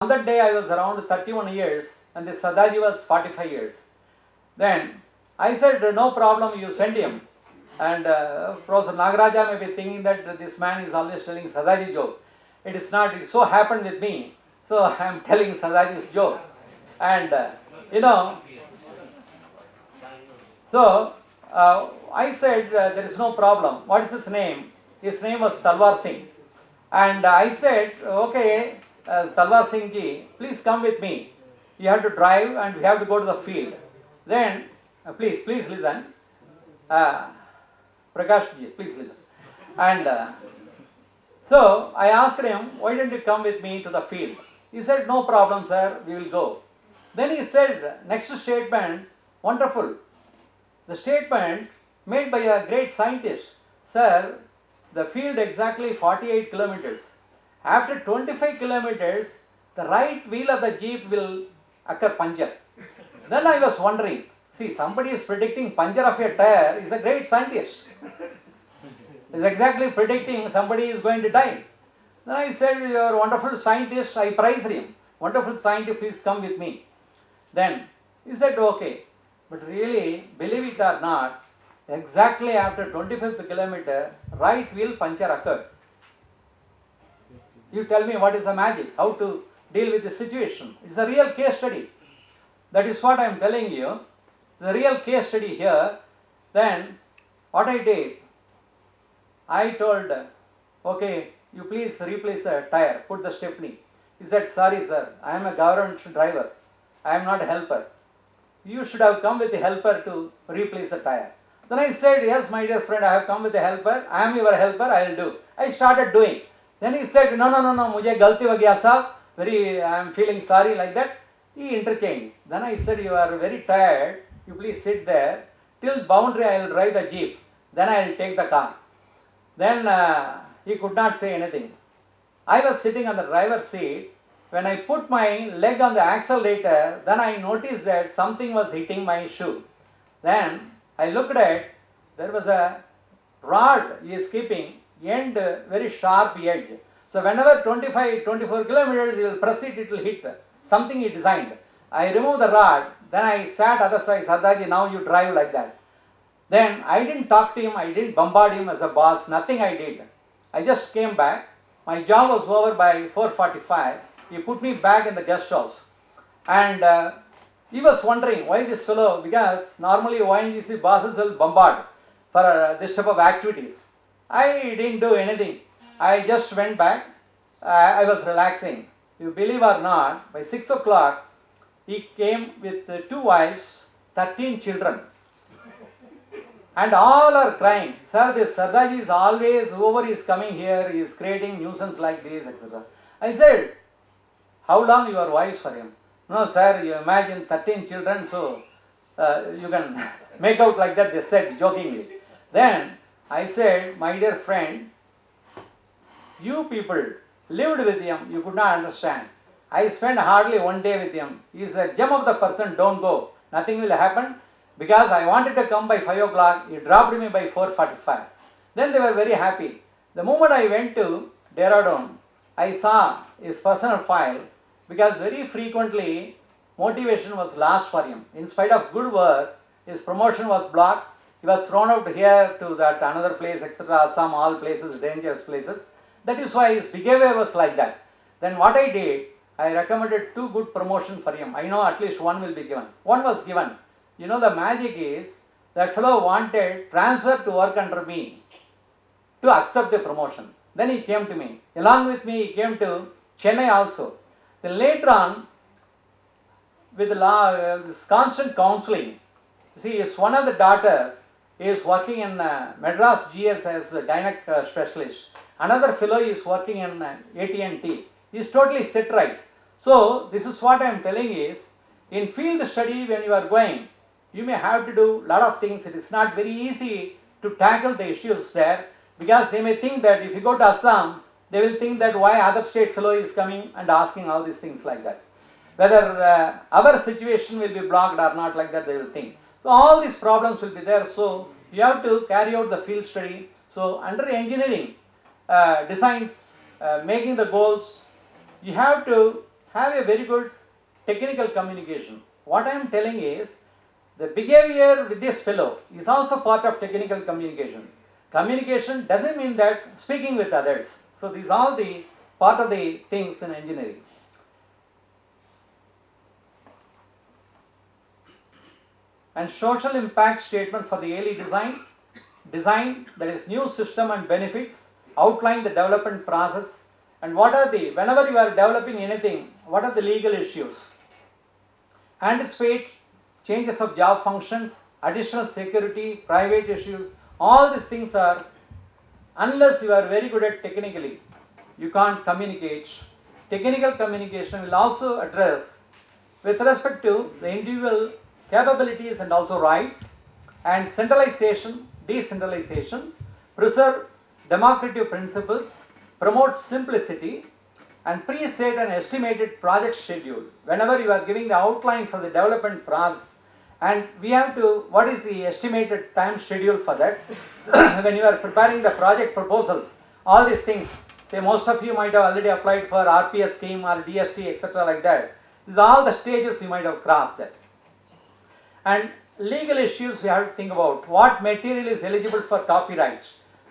On that day I was around 31 years and this Sadaji was 45 years. Then I said, no problem, you send him. And Professor Nagaraja may be thinking that this man is always telling Sadaji joke. It is not, it so happened with me. So I am telling Sadaji's joke. And so I said, there is no problem. What is his name? His name was Talwar Singh. And I said, okay, Talwar Singh ji, please come with me. You have to drive and we have to go to the field. Then, please listen. Prakash ji, please listen. And so I asked him, why don't you come with me to the field? He said, no problem, sir, we will go. Then he said, next statement, wonderful. The statement made by a great scientist, sir, the field exactly 48 kilometers. After 25 kilometers, the right wheel of the jeep will occur puncture. Then I was wondering, see, somebody is predicting puncture of a tire is a great scientist. Is exactly predicting somebody is going to die. Then I said, you are a wonderful scientist, I praised him. Wonderful scientist, please come with me. Then he said, okay. But really, believe it or not, exactly after 25th kilometer, right wheel puncture occurred. You tell me what is the magic, how to deal with the situation. It's a real case study. That is what I am telling you. The real case study here. Then what I did, I told, okay, you please replace the tire, put the stepney. He said, sorry sir, I am a government driver. I am not a helper. You should have come with a helper to replace the tire. Then I said, yes, my dear friend, I have come with a helper. I am your helper, I will do. I started doing. Then he said, no, mujhe galti ho gaya sahab. I am feeling sorry like that. He interchanged. Then I said, you are very tired. You please sit there. Till boundary I will drive the jeep. Then I will take the car. Then he could not say anything. I was sitting on the driver's seat. When I put my leg on the accelerator, then I noticed that something was hitting my shoe. Then I looked at, there was a rod he is keeping, end very sharp edge. So whenever 24 kilometers he will press it, it will hit something he designed. I removed the rod, then I sat other side, Sardaji, now you drive like that. Then I didn't talk to him, I didn't bombard him as a boss, nothing I did. I just came back. My job was over by 4:45. He put me back in the guest house. And he was wondering why this fellow, because normally ONGC bosses will bombard for this type of activities. I didn't do anything. I just went back. I was relaxing. You believe or not, by 6 o'clock, he came with 2 wives, 13 children. And all are crying, sir, this Sardaji is always, whoever is coming here, he is creating nuisance like this, etc. I said, how long your wives for him? No, sir, you imagine 13 children, so you can make out like that, they said jokingly. Then I said, my dear friend, you people lived with him, you could not understand. I spent hardly 1 day with him. He is a gem of the person, don't go. Nothing will happen. Because I wanted to come by 5 o'clock, he dropped me by 4:45. Then they were very happy. The moment I went to Dehradun, I saw his personal file, because very frequently motivation was lost for him. In spite of good work, his promotion was blocked. He was thrown out here to that another place, etc. Assam, all places, dangerous places. That is why his behavior was like that. Then what I did, I recommended 2 good promotions for him. I know at least 1 will be given. 1 was given. You know, the magic is, that fellow wanted transfer to work under me to accept the promotion. Then he came to me. Along with me, he came to Chennai also. Then later on, with this constant counseling, see, his one of the daughter is working in Madras GS as a gynec specialist. Another fellow is working in AT&T. He is totally set right. So, this is what I am telling is, in field study when you are going, you may have to do a lot of things. It is not very easy to tackle the issues there, because they may think that if you go to Assam, they will think that why other state fellow is coming and asking all these things like that. Whether our situation will be blocked or not, like that they will think. So all these problems will be there. So you have to carry out the field study. So under engineering designs, making the goals, you have to have a very good technical communication. What I am telling is, the behavior with this fellow is also part of technical communication. Communication doesn't mean that speaking with others. So these are all the part of the things in engineering. And social impact statement for the early design. Design, that is new system and benefits, outline the development process, and what are the, whenever you are developing anything, what are the legal issues. Anticipate changes of job functions, additional security, private issues, all these things are, unless you are very good at technically, you can't communicate. Technical communication will also address with respect to the individual capabilities and also rights, and centralization, decentralization, preserve democratic principles, promote simplicity, and preset an estimated project schedule. Whenever you are giving the outline for the development process, and we have to, what is the estimated time schedule for that? When you are preparing the project proposals, all these things, say most of you might have already applied for RPS scheme or DST, etc. like that. These are all the stages you might have crossed that. And legal issues we have to think about. What material is eligible for copyright?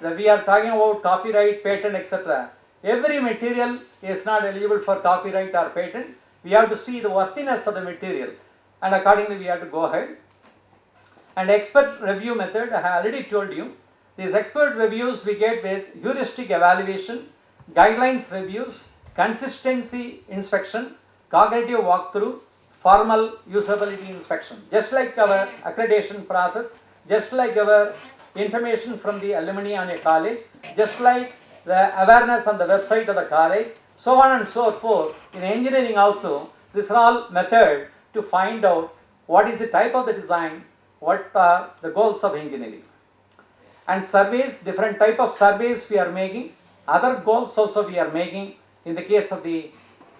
So we are talking about copyright, patent, etc. Every material is not eligible for copyright or patent. We have to see the worthiness of the material, and accordingly we have to go ahead. And expert review method, I have already told you. These expert reviews we get with heuristic evaluation, guidelines reviews, consistency inspection, cognitive walkthrough, formal usability inspection. Just like our accreditation process, just like our information from the alumni on a college, just like the awareness on the website of the college, so on and so forth. In engineering also, these are all methods to find out what is the type of the design, what are the goals of engineering. And surveys, different type of surveys we are making, other goals also we are making in the case of the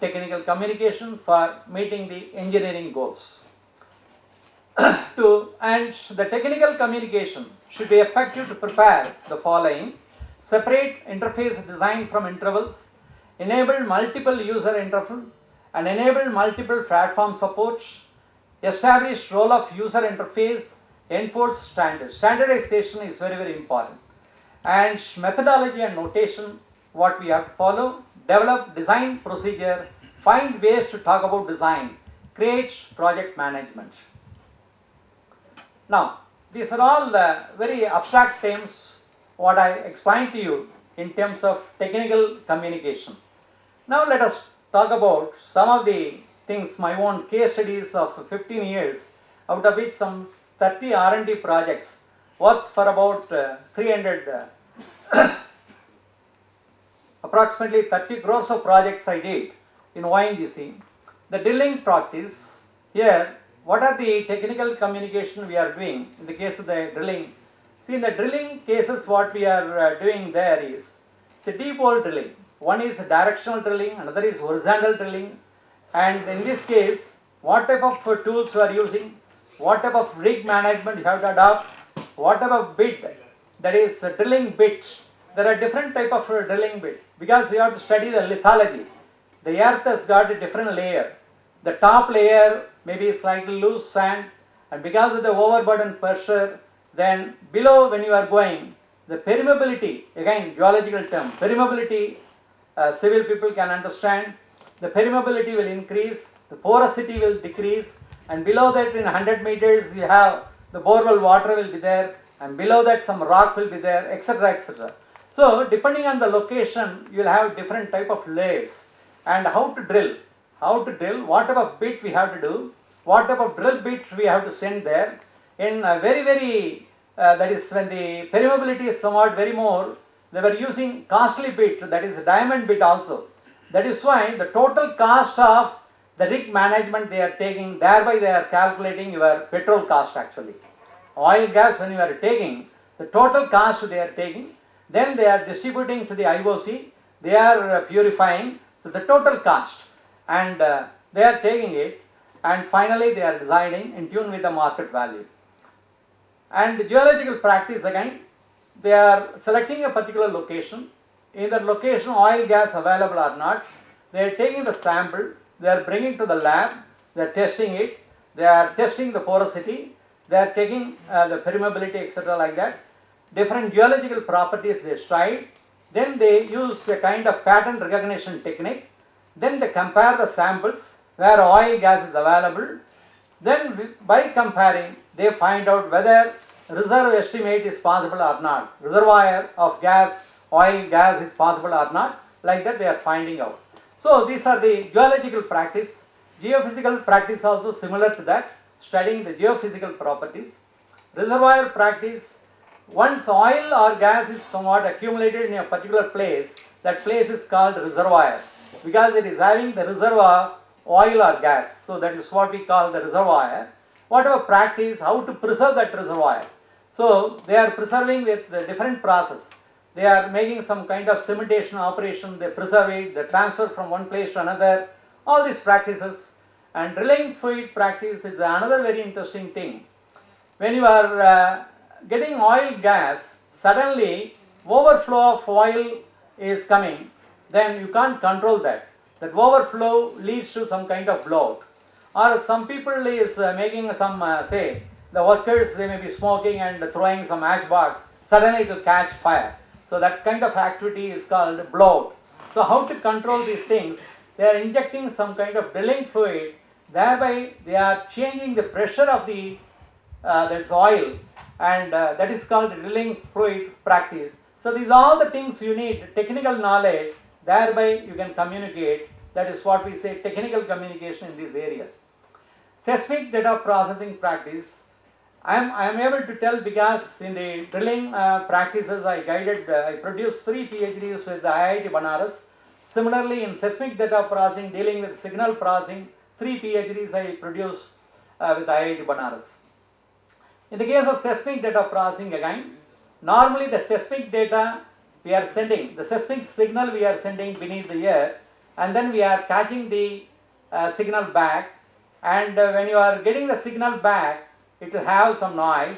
technical communication for meeting the engineering goals. And the technical communication should be effective to prepare the following: separate interface design from intervals, enable multiple user interface, and enable multiple platform support, establish role of user interface, enforce standards. Standardization is very, very important. And methodology and notation, what we have to follow: develop design procedure, find ways to talk about design, create project management. Now, these are all very abstract terms what I explained to you in terms of technical communication. Now let us talk about some of the things, my own case studies of 15 years, out of which some 30 R&D projects worth for about 300 approximately 30 crores of projects I did in ONGC. The drilling practice, here what are the technical communication we are doing in the case of the drilling? See, in the drilling cases what we are doing there is the deep hole drilling. One is directional drilling, another is horizontal drilling, and in this case what type of tools you are using, what type of rig management you have to adopt, what type of bit, that is drilling bit. There are different type of drilling bit, because you have to study the lithology. The earth has got a different layer. The top layer may be slightly loose sand, and because of the overburden pressure, then below when you are going, the permeability, again geological term, permeability, civil people can understand, the permeability will increase, the porosity will decrease, and below that in 100 meters you have the borewell water will be there, and below that some rock will be there, etc., etc. So depending on the location, you will have different type of layers. And how to drill, what type of bit we have to do, what type of drill bit we have to send there. In a very that is when the permeability is somewhat very more, they were using costly bit, that is a diamond bit also. That is why the total cost of the rig management they are taking, thereby they are calculating your petrol cost actually. Oil, gas, when you are taking, the total cost they are taking, then they are distributing to the IOC, they are purifying, so the total cost, and they are taking it, and finally they are deciding in tune with the market value. And geological practice, again, they are selecting a particular location, either location oil gas available or not, they are taking the sample, they are bringing to the lab, they are testing it, they are testing the porosity, they are taking the permeability, etc. like that. Different geological properties they strive. Then they use a kind of pattern recognition technique. Then they compare the samples where oil gas is available. Then by comparing, they find out whether reserve estimate is possible or not. Reservoir of gas, oil gas is possible or not. Like that they are finding out. So these are the geological practice. Geophysical practice also similar to that, studying the geophysical properties. Reservoir practice, once oil or gas is somewhat accumulated in a particular place, that place is called reservoir because it is having the reservoir oil or gas. So that is what we call the reservoir. Whatever practice, how to preserve that reservoir. So they are preserving with the different process. They are making some kind of cementation operation, they preserve it, they transfer from one place to another, all these practices. And drilling fluid practice is another very interesting thing. When you are getting oil gas, suddenly overflow of oil is coming, then you can't control that. That overflow leads to some kind of blowout. Or some people is making some, say, the workers, they may be smoking and throwing some matchbox, suddenly it will catch fire. So that kind of activity is called blowout. So how to control these things? They are injecting some kind of drilling fluid, thereby they are changing the pressure of the that's oil, and that is called drilling fluid practice. So these are all the things you need technical knowledge, thereby you can communicate. That is what we say technical communication in these areas. Seismic data processing practice, I am able to tell because in the drilling practices I produced 3 PhDs with the IIT Banaras. Similarly in seismic data processing, dealing with signal processing, 3 PhDs I produced with IIT Banaras. In the case of seismic data processing again, normally the seismic data we are sending, the seismic signal we are sending beneath the earth, and then we are catching the signal back, and when you are getting the signal back, it will have some noise.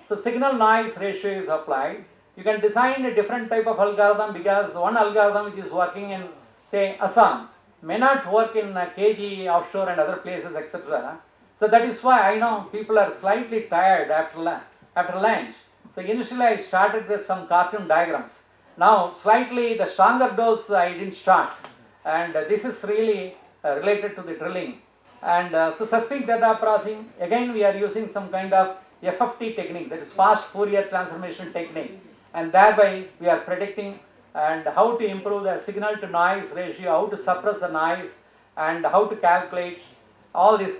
So signal noise ratio is applied. You can design a different type of algorithm because one algorithm which is working in say Assam may not work in KG offshore and other places, etc. So that is why I know people are slightly tired after lunch. So initially I started with some cartoon diagrams. Now slightly the stronger dose I didn't start, and this is really related to the drilling. And so seismic data processing, again we are using some kind of FFT technique, that is fast Fourier transformation technique, and thereby we are predicting and how to improve the signal to noise ratio, how to suppress the noise, and how to calculate all this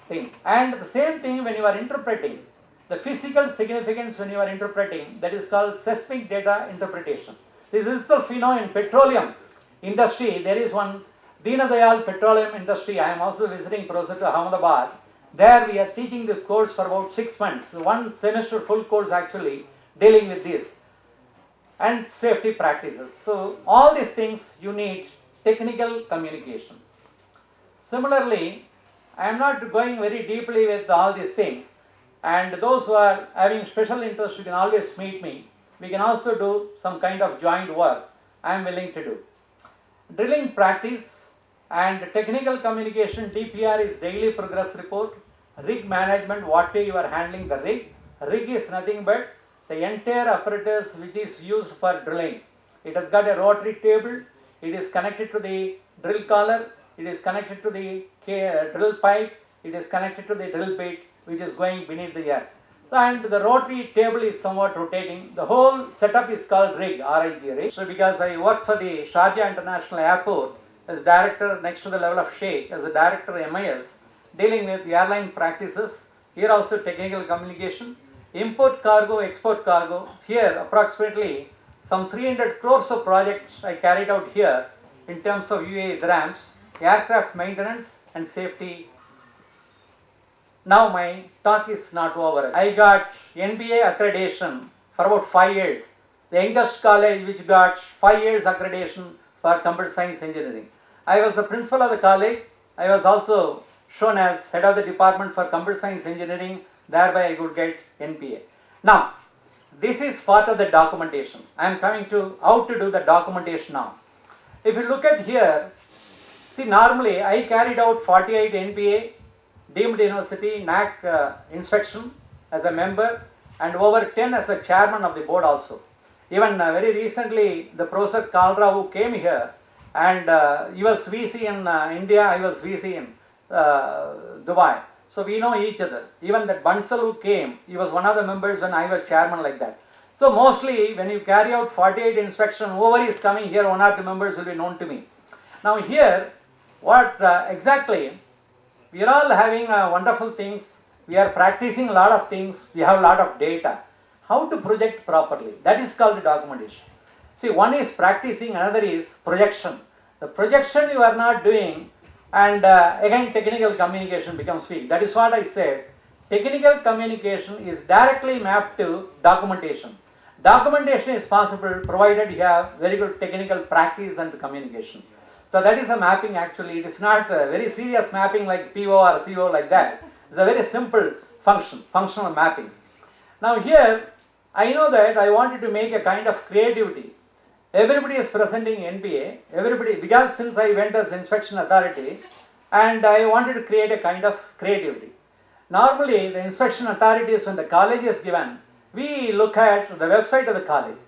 thing. And the same thing when you are interpreting the physical significance, when you are interpreting, that is called seismic data interpretation. This is itself, in petroleum industry there is one Deenadayal Petroleum Industry. I am also visiting Professor to Ahmedabad. There we are teaching this course for about 6 months, 1 semester full course actually dealing with this and safety practices. So all these things you need technical communication. Similarly, I am not going very deeply with all these things, and those who are having special interest, you can always meet me. We can also do some kind of joint work. I am willing to do. Drilling practice and technical communication, DPR is daily progress report. Rig management, what way you are handling the rig. Rig is nothing but the entire apparatus which is used for drilling. It has got a rotary table, it is connected to the drill collar, it is connected to the drill pipe, it is connected to the drill bit which is going beneath the earth. And the rotary table is somewhat rotating. The whole setup is called rig, RIG, rig. So because I work for the Sharjah International Airport as director next to the level of Sheikh, as a director MIS, dealing with airline practices, here also technical communication, import cargo, export cargo. Here approximately some 300 crores of projects I carried out here in terms of UAE dirhams, aircraft maintenance and safety. Now my talk is not over. I got NBA accreditation for about 5 years. The youngest college which got 5 years accreditation for computer science engineering. I was the principal of the college. I was also shown as head of the department for computer science engineering. Thereby I could get NBA. Now, this is part of the documentation. I am coming to how to do the documentation now. If you look at here, See, normally I carried out 48 NPA, deemed university, NAC inspection as a member, and over 10 as a chairman of the board also. Even very recently, the Professor Kalra who came here, and he was VC in India, I was VC in Dubai. So we know each other. Even that Bansal who came, he was one of the members when I was chairman, like that. So mostly when you carry out 48 inspection, whoever is coming here, one or two members will be known to me. Now here, what exactly, we are all having wonderful things, we are practicing a lot of things, we have a lot of data. How to project properly, that is called documentation. See, one is practicing, another is projection. The projection you are not doing, and again technical communication becomes weak. That is what I said. Technical communication is directly mapped to documentation. Documentation is possible provided you have very good technical practice and communication. So that is a mapping actually. It is not a very serious mapping like PO or CO like that. It's a very simple function, functional mapping. Now here, I know that I wanted to make a kind of creativity. Everybody is presenting NPA, everybody, because since I went as inspection authority, and I wanted to create a kind of creativity. Normally, the inspection authorities, when the college is given, we look at the website of the college.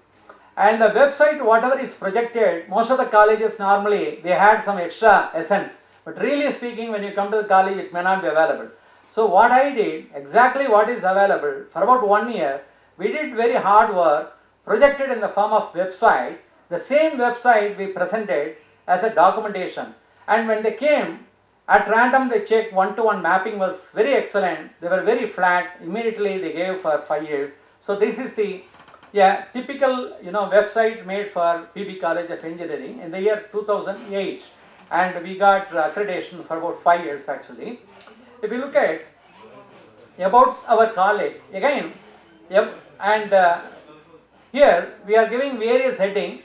And the website, whatever is projected, most of the colleges normally, they had some extra essence. But really speaking, when you come to the college, it may not be available. So what I did, exactly what is available, for about 1 year, we did very hard work, projected in the form of website. The same website we presented as a documentation. And when they came, at random they checked, one-to-one mapping was very excellent. They were very flat. Immediately they gave for 5 years. So this is the typical website made for PB College of Engineering in the year 2008, and we got accreditation for about 5 years actually. If you look at about our college again, and here we are giving various heading.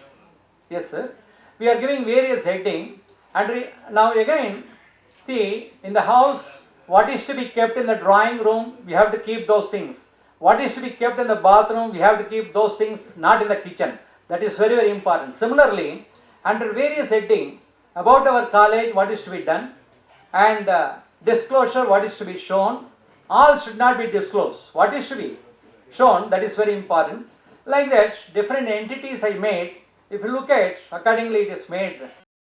Yes, sir. We are giving various heading, and now again, see, in the house, what is to be kept in the drawing room, we have to keep those things. What is to be kept in the bathroom, we have to keep those things not in the kitchen. That is very, very important. Similarly, under various heading, about our college, what is to be done, and disclosure, what is to be shown, all should not be disclosed. What is to be shown, that is very important. Like that, different entities I made. If you look at, accordingly it is made.